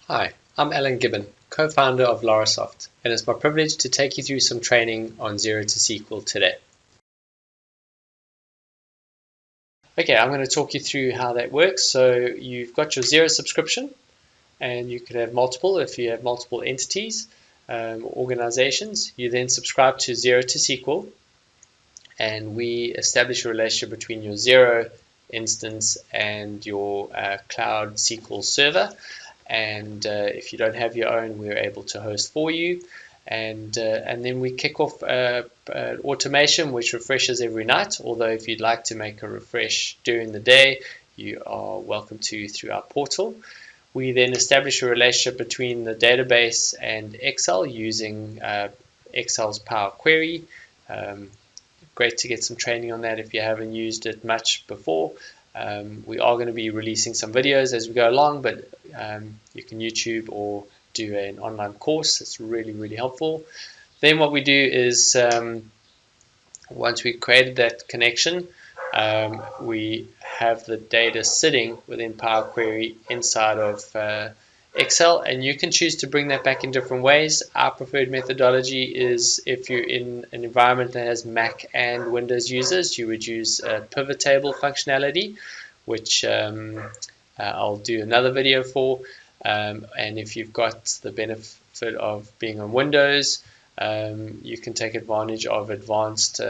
Hi, I'm Alan Gibbon, co-founder of Larasoft, and it's my privilege to take you through some training on Xero2SQL today. Okay, I'm going to talk you through how that works. So you've got your Xero subscription, and you can have multiple if you have multiple entities, organizations. You then subscribe to Xero2SQL, and we establish a relationship between your Xero instance and your cloud SQL server. And if you don't have your own, we're able to host for you. And then we kick off automation which refreshes every night. Although if you'd like to make a refresh during the day, you are welcome to through our portal. We then establish a relationship between the database and Excel using Excel's Power Query. Great to get some training on that if you haven't used it much before. We are going to be releasing some videos as we go along, but you can YouTube or do an online course. It's really helpful. Then what we do is once we've created that connection, we have the data sitting within Power Query inside of Excel, and you can choose to bring that back in different ways. Our preferred methodology is if you're in an environment that has Mac and Windows users, you would use pivot table functionality, which I'll do another video for. And if you've got the benefit of being on Windows, you can take advantage of advanced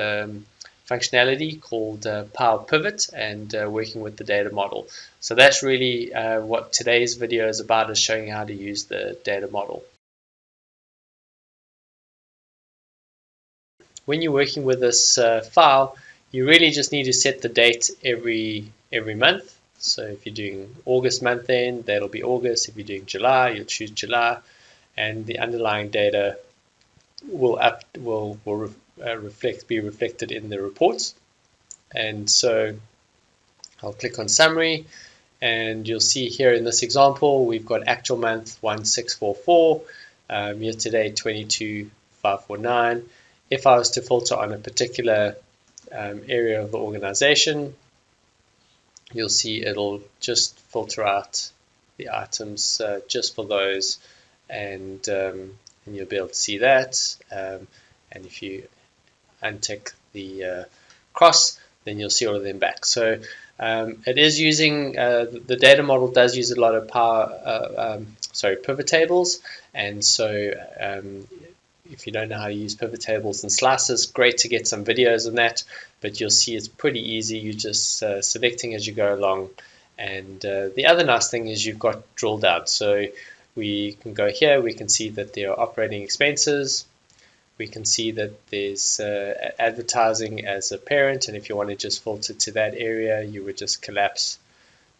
functionality called Power Pivot and working with the data model. So that's really what today's video is about, is showing how to use the data model. When you're working with this file, you really just need to set the date every month. So if you're doing August month end, that'll be August. If you're doing July, you'll choose July, and the underlying data will be reflected in the reports. And so I'll click on summary, and you'll see here in this example we've got actual month 1644, year to date 22549. If I was to filter on a particular area of the organization, you'll see it'll just filter out the items just for those, and you'll be able to see that. And if you untick the cross, then you'll see all of them back. So it is using the data model does use a lot of pivot tables, and so if you don't know how to use pivot tables and slices, great to get some videos on that, but you'll see it's pretty easy. You're just selecting as you go along. And the other nice thing is you've got drill down. So we can go here, we can see that there are operating expenses. We can see that there's advertising as a parent, and if you want to just filter to that area, you would just collapse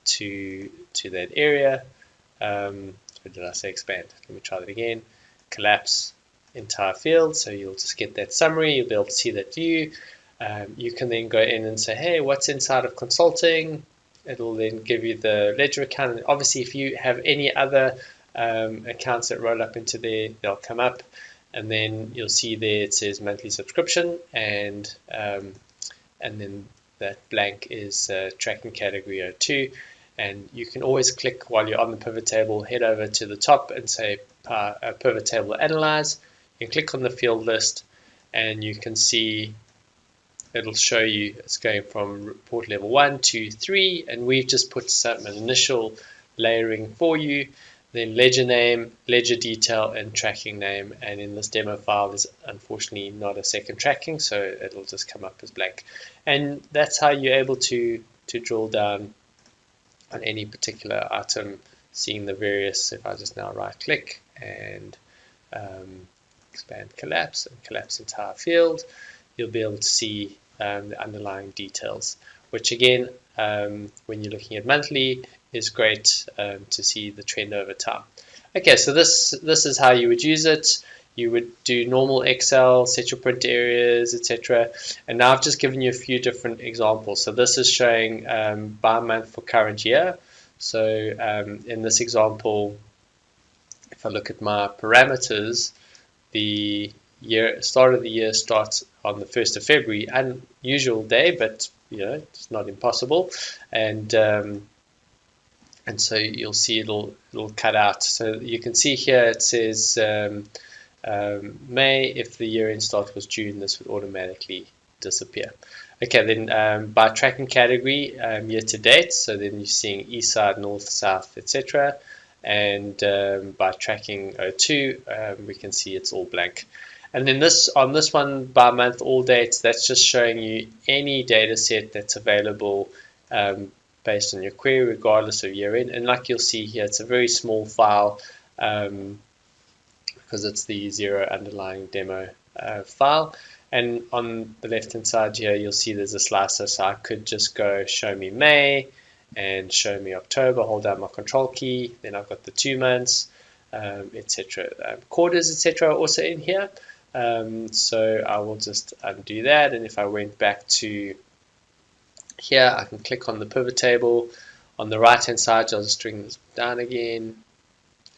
to that area. Or did I say expand? Let me try that again. Collapse entire field, so you'll just get that summary. You'll be able to see that view. You can then go in and say, hey, what's inside of consulting? It'll then give you the ledger account. And obviously, if you have any other accounts that roll up into there, they'll come up. And then you'll see there it says monthly subscription, and then that blank is tracking category 02. And you can always click while you're on the pivot table, head over to the top and say pivot table analyze. You can click on the field list, and you can see it'll show you it's going from report level 1 to 3, and we've just put some initial layering for you. Then ledger name, ledger detail, and tracking name. And in this demo file, there's unfortunately not a second tracking, so it'll just come up as blank. And that's how you're able to drill down on any particular item, seeing the various. If I just now right click and expand collapse and collapse entire field, you'll be able to see the underlying details, which again, when you're looking at monthly, is great to see the trend over time. Okay, so this is how you would use it. You would do normal Excel, set your print areas, etc. And now I've just given you a few different examples. So this is showing by month for current year. So in this example, if I look at my parameters, the start of the year starts on the 1st of February. Unusual day, but it's not impossible. And and so you'll see it'll cut out. So you can see here it says May. If the year end start was June, this would automatically disappear. Okay, then by tracking category, year to date, so then you're seeing east side, north, south, etc. And by tracking 02, we can see it's all blank. And then on this one, by month, all dates, that's just showing you any data set that's available based on your query, regardless of year end. And like you'll see here, it's a very small file because it's the Xero underlying demo file. And on the left hand side here, you'll see there's a slicer, so I could just go show me May and show me October, hold down my control key, then I've got the 2 months, etc. Quarters, etc. also in here. So I will just undo that, and if I went back to here, I can click on the pivot table. On the right hand side, I'll just string this down again,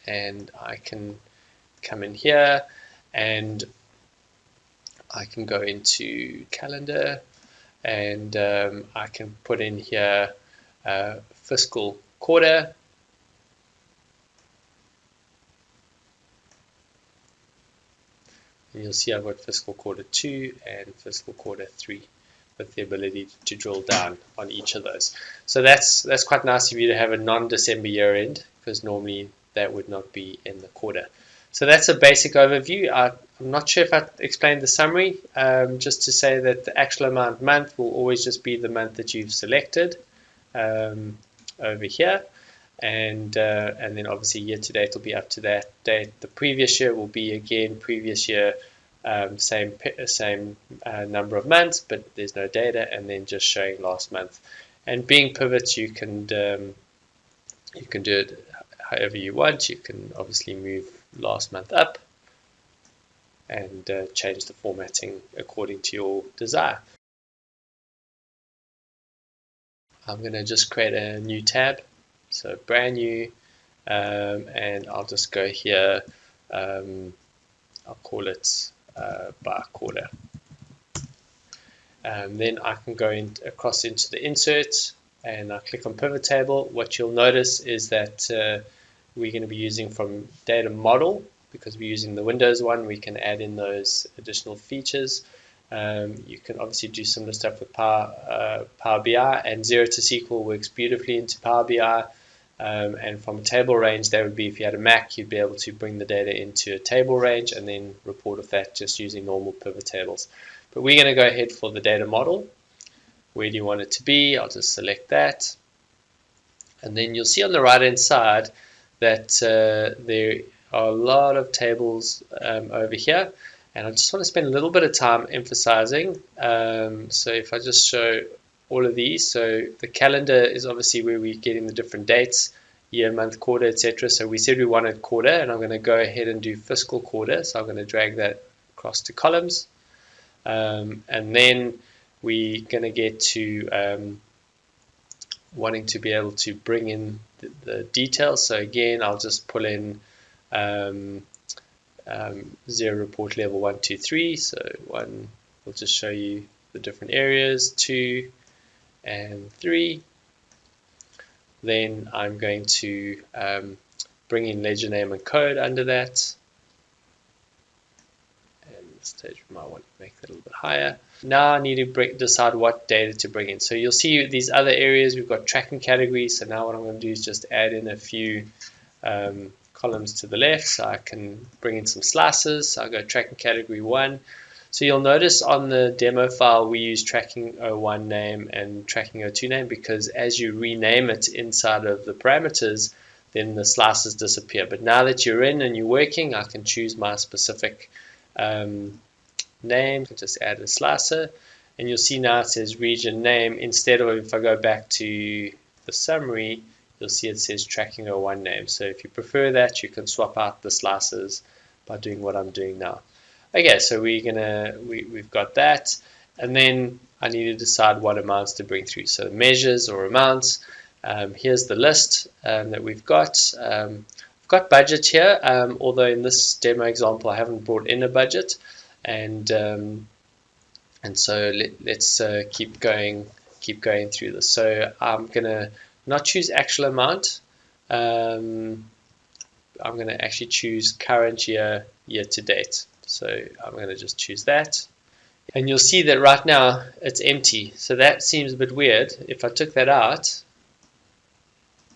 and I can come in here and I can go into calendar, and I can put in here fiscal quarter, and you'll see I've got fiscal quarter 2 and fiscal quarter 3 with the ability to drill down on each of those. So that's quite nice of you to have a non-December year end, because normally that would not be in the quarter. So that's a basic overview. I'm not sure if I explained the summary, just to say that the actual amount month will always just be the month that you've selected over here, and then obviously year to date will be up to that date. The previous year will be again previous year, same number of months, but there's no data, and then just showing last month. And being pivots, you can do it however you want. You can obviously move last month up and change the formatting according to your desire. I'm going to just create a new tab, so brand new, and I'll just go here. I'll call it by quarter. Then I can go across into the insert, and I click on pivot table. What you'll notice is that we're going to be using from data model, because we're using the Windows one. We can add in those additional features. You can obviously do similar stuff with Power BI, and Xero2SQL works beautifully into Power BI. And from a table range, that would be if you had a Mac, you'd be able to bring the data into a table range and then report off that just using normal pivot tables. But we're going to go ahead for the data model. Where do you want it to be? I'll just select that. And then you'll see on the right hand side that there are a lot of tables over here. And I just want to spend a little bit of time emphasizing. So if I just show all of these, so the calendar is obviously where we're getting the different dates, year, month, quarter, etc. So we said we wanted quarter, and I'm going to go ahead and do fiscal quarter. So I'm going to drag that across to columns. And then we're going to get to wanting to be able to bring in the details. So again, I'll just pull in Xero report level 1, 2, 3. So 1 will just show you the different areas, 2 and 3. Then I'm going to bring in ledger name and code under that. And this stage we might want to make that a little bit higher. Now I need to decide what data to bring in. So you'll see these other areas, we've got tracking categories. So now what I'm going to do is just add in a few columns to the left, so I can bring in some slices. So I'll go tracking category 1. So you'll notice on the demo file we use tracking01 name and tracking02 name, because as you rename it inside of the parameters, then the slices disappear. But now that you're in and you're working, I can choose my specific name. Just add a slicer, and you'll see now it says region name. Instead of, if I go back to the summary, you'll see it says tracking01 name. So if you prefer that, you can swap out the slices by doing what I'm doing now. Okay, so we've got that, and then I need to decide what amounts to bring through. So measures or amounts. Here's the list that we've got. I've got budget here, although in this demo example I haven't brought in a budget, and so let's keep going through this. So I'm gonna not choose actual amount. I'm going to actually choose current year, year to date. So I'm going to just choose that. And you'll see that right now it's empty. So that seems a bit weird. If I took that out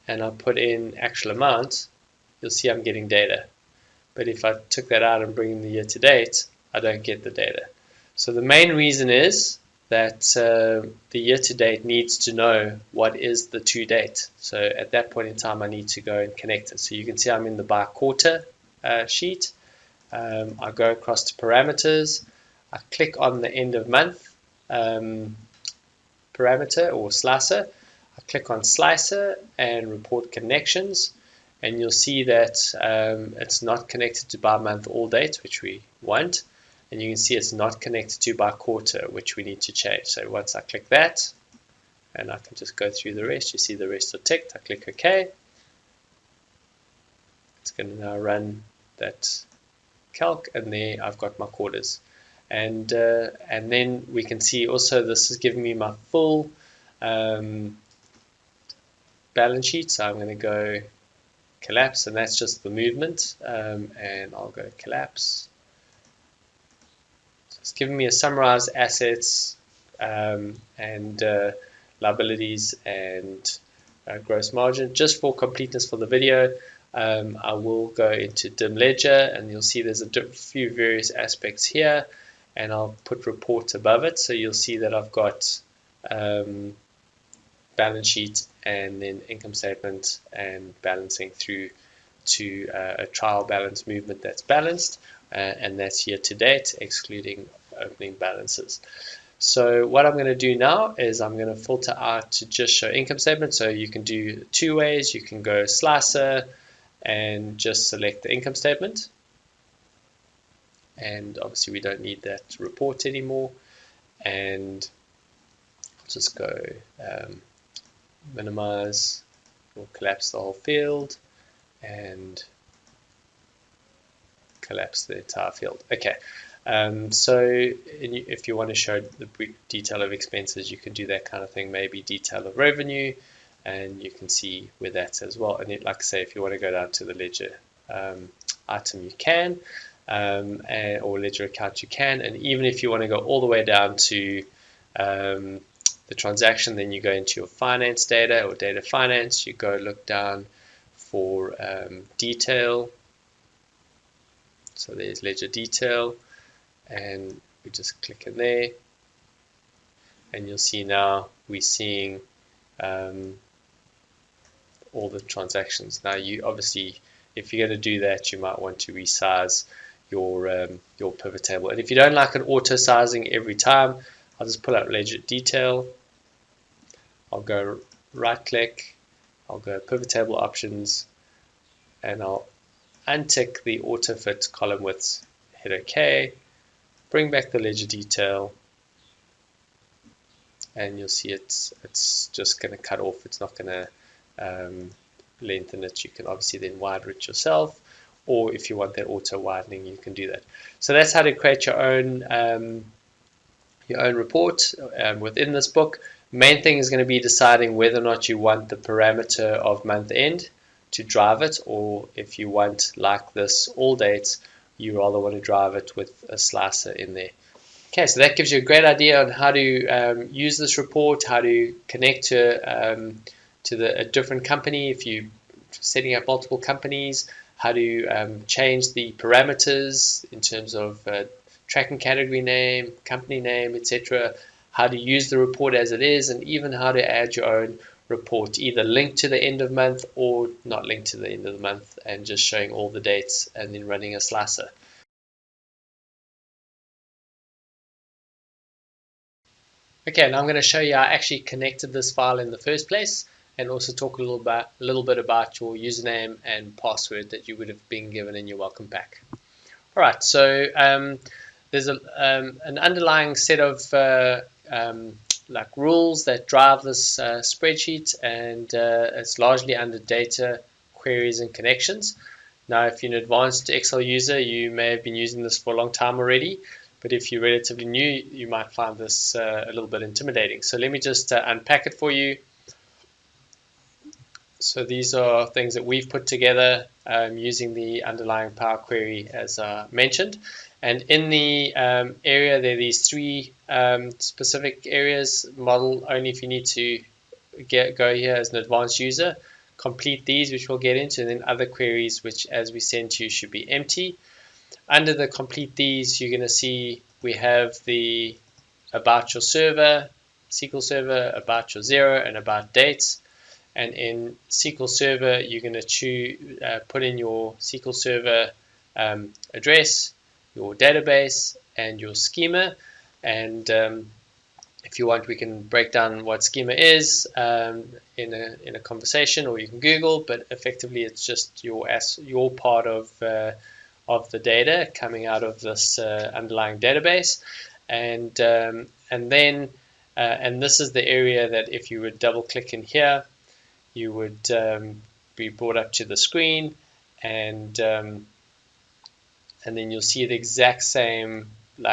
and I put in actual amount, you'll see I'm getting data. But if I took that out and bring in the year to date, I don't get the data. So the main reason is that the year to date needs to know what is the to date. So at that point in time, I need to go and connect it. So you can see I'm in the by quarter sheet. I go across to parameters. I click on the end of month parameter or slicer. I click on slicer and report connections, and you'll see that it's not connected to by month all date, which we want, and you can see it's not connected to by quarter, which we need to change. So once I click that, and I can just go through the rest, you see the rest are ticked. I click OK. It's going to now run that calc, and there I've got my quarters. And then we can see also this is giving me my full balance sheet. So I'm going to go collapse, and that's just the movement, and I'll go collapse. So it's giving me a summarized assets and liabilities and gross margin. Just for completeness for the video, I will go into dim ledger, and you'll see there's a few various aspects here, and I'll put report above it. So you'll see that I've got balance sheet and then income statement and balancing through to a trial balance movement that's balanced, and that's year to date excluding opening balances. So what I'm going to do now is I'm going to filter out to just show income statement. So you can do two ways. You can go slicer and just select the income statement, and obviously we don't need that report anymore, and just go minimize or collapse the whole field and collapse the entire field. Okay, so if you want to show the detail of expenses, you can do that kind of thing, maybe detail of revenue, and you can see where that's as well. And like I say, if you want to go down to the ledger item, you can, or ledger account, you can. And even if you want to go all the way down to the transaction, then you go into your finance data or data finance, you go look down for detail. So there's ledger detail, and we just click in there, and you'll see now we're seeing all the transactions. Now you obviously, if you're going to do that, you might want to resize your pivot table. And if you don't like an auto sizing every time, I'll just pull out ledger detail. I'll go right click, I'll go pivot table options, and I'll untick the auto fit column widths, hit OK, bring back the ledger detail, and you'll see it's just going to cut off. It's not going to lengthen it. You can obviously then widen it yourself, or if you want that auto widening, you can do that. So that's how to create your own report within this book. Main thing is going to be deciding whether or not you want the parameter of month end to drive it, or if you want, like this, all dates, you rather want to drive it with a slicer in there. Okay, so that gives you a great idea on how to use this report, how to connect to a different company if you're setting up multiple companies, how to change the parameters in terms of tracking category name, company name, etc., how to use the report as it is, and even how to add your own report, either linked to the end of month or not linked to the end of the month, and just showing all the dates and then running a slicer. Okay, now I'm going to show you how I actually connected this file in the first place, and also talk a little bit about your username and password that you would have been given in your welcome pack. All right, so there's an underlying set of like rules that drive this spreadsheet, and it's largely under data, queries, and connections. Now, if you're an advanced Excel user, you may have been using this for a long time already, but if you're relatively new, you might find this a little bit intimidating. So let me just unpack it for you. So these are things that we've put together using the underlying Power Query as mentioned. And in the area, there are these three specific areas: model only if you need to go here as an advanced user, complete these, which we'll get into, and then other queries, which as we send to you should be empty. Under the complete these, you're going to see we have the about your server, SQL Server, about your Xero, and about dates. And in SQL Server, you're going to put in your SQL Server address, your database, and your schema. And if you want, we can break down what schema is in a conversation, or you can Google. But effectively, it's just your part of the data coming out of this underlying database, and then this is the area that if you would double click in here, you would be brought up to the screen, and then you'll see the exact same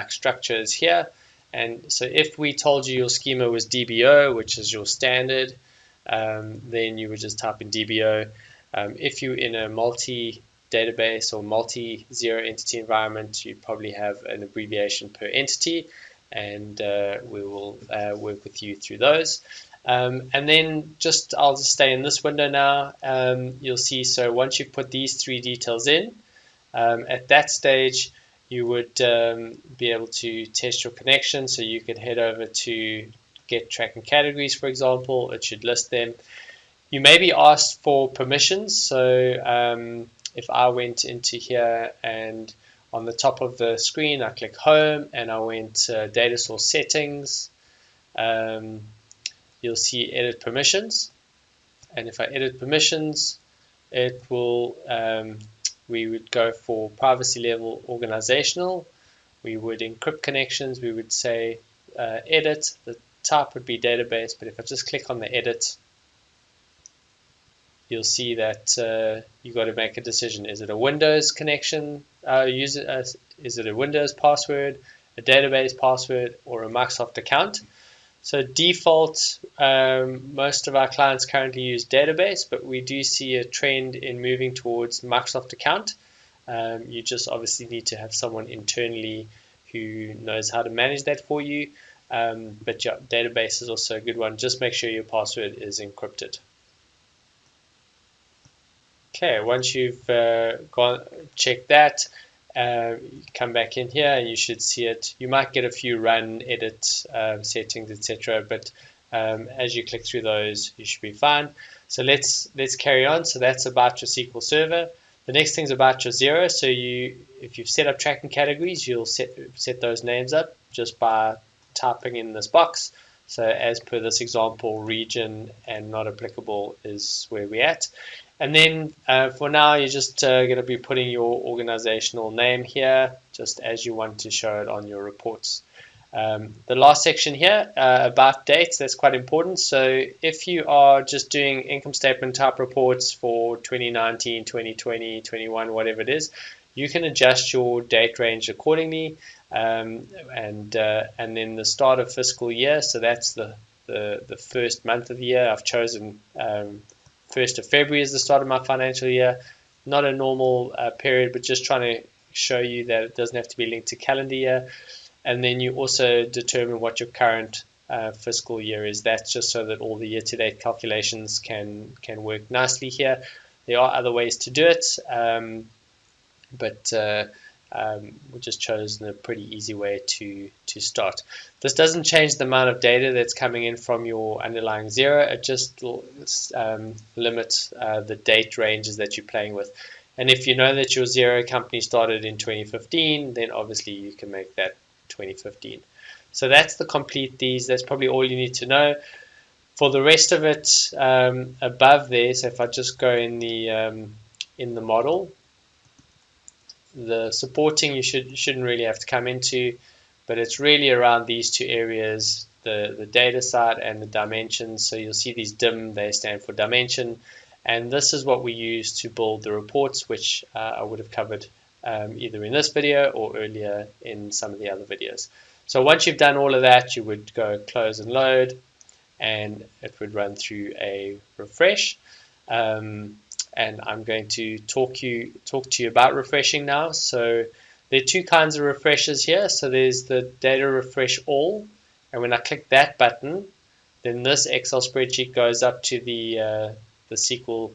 structure as here. And so if we told you your schema was DBO, which is your standard, then you would just type in DBO. If you're in a multi-database or multi-Xero entity environment, you'd probably have an abbreviation per entity, and we will work with you through those. And then I'll just stay in this window now. You'll see, so once you've put these three details in, at that stage, you would be able to test your connection. So you could head over to get tracking categories, for example. It should list them. You may be asked for permissions. So if I went into here and on the top of the screen, I click home and I went data source settings, you'll see edit permissions. And if I edit permissions, it will we would go for privacy level organizational. We would encrypt connections. We would say edit. The type would be database, but if I just click on the edit, you'll see that you've got to make a decision. Is it a Windows connection? Is it a Windows password, a database password, or a Microsoft account? So default, most of our clients currently use database, but we do see a trend in moving towards Microsoft account. You just obviously need to have someone internally who knows how to manage that for you. But yeah, database is also a good one. Just make sure your password is encrypted. Okay, once you've checked that, come back in here and you should see it. You might get a few run, edit settings, etc. But as you click through those, you should be fine. So let's carry on. So that's about your SQL Server. The next thing is about your Xero. So if you've set up tracking categories, you'll set those names up just by typing in this box. So as per this example, region and not applicable is where we're at. And then for now, you're just going to be putting your organizational name here, just as you want to show it on your reports. The last section here, about dates, that's quite important. So if you are just doing income statement type reports for 2019, 2020, 21, whatever it is, you can adjust your date range accordingly. And then the start of fiscal year, so that's the first month of the year. I've chosen 1st of February is the start of my financial year. Not a normal period, but just trying to show you that it doesn't have to be linked to calendar year. And then you also determine what your current fiscal year is. That's just so that all the year-to-date calculations can work nicely here. There are other ways to do it, but we just chosen a pretty easy way to start. This doesn't change the amount of data that's coming in from your underlying Xero. It just limits the date ranges that you're playing with. And if you know that your Xero company started in 2015, then obviously you can make that 2015. So that's the complete these. That's probably all you need to know. For the rest of it, above there, so if I just go in the model, the supporting you shouldn't really have to come into, but it's really around these two areas, the data side and the dimensions. So you'll see these dim, they stand for dimension, and this is what we use to build the reports, which I would have covered either in this video or earlier in some of the other videos. So once you've done all of that, you would go close and load, and it would run through a refresh. and I'm going to talk to you about refreshing now. So there are two kinds of refreshes here. So there's the data refresh all, and when I click that button, then this Excel spreadsheet goes up to the SQL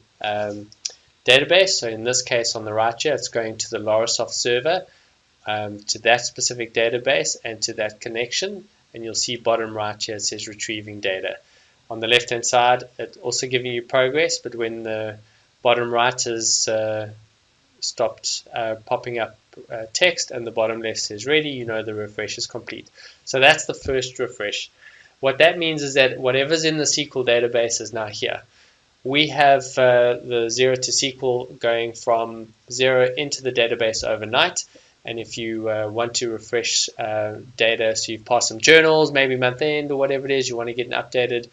database. So in this case, on the right here, it's going to the Larasoft server, to that specific database and to that connection. And you'll see bottom right here, it says retrieving data. On the left hand side, it's also giving you progress, but when the bottom right has stopped popping up text and the bottom left says ready, you know the refresh is complete. So that's the first refresh. What that means is that whatever's in the SQL database is now here. We have the Xero2SQL going from Xero into the database overnight. And if you want to refresh data, so you've passed some journals, maybe month end or whatever it is, you want to get an updated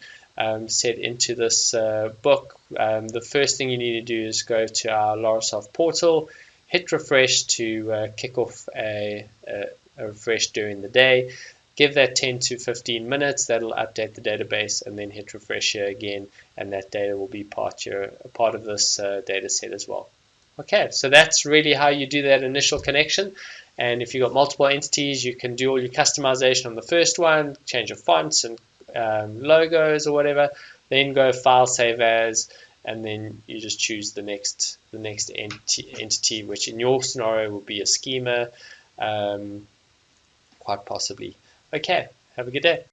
set into this book, the first thing you need to do is go to our Larasoft portal, hit refresh to kick off a refresh during the day. Give that 10 to 15 minutes, that'll update the database, and then hit refresh here again, and that data will be part of this data set as well. Okay, so that's really how you do that initial connection. And if you've got multiple entities, you can do all your customization on the first one, change your fonts and logos or whatever, then go file, save as, and then you just choose the next entity, which in your scenario will be a schema, quite possibly. Okay, have a good day.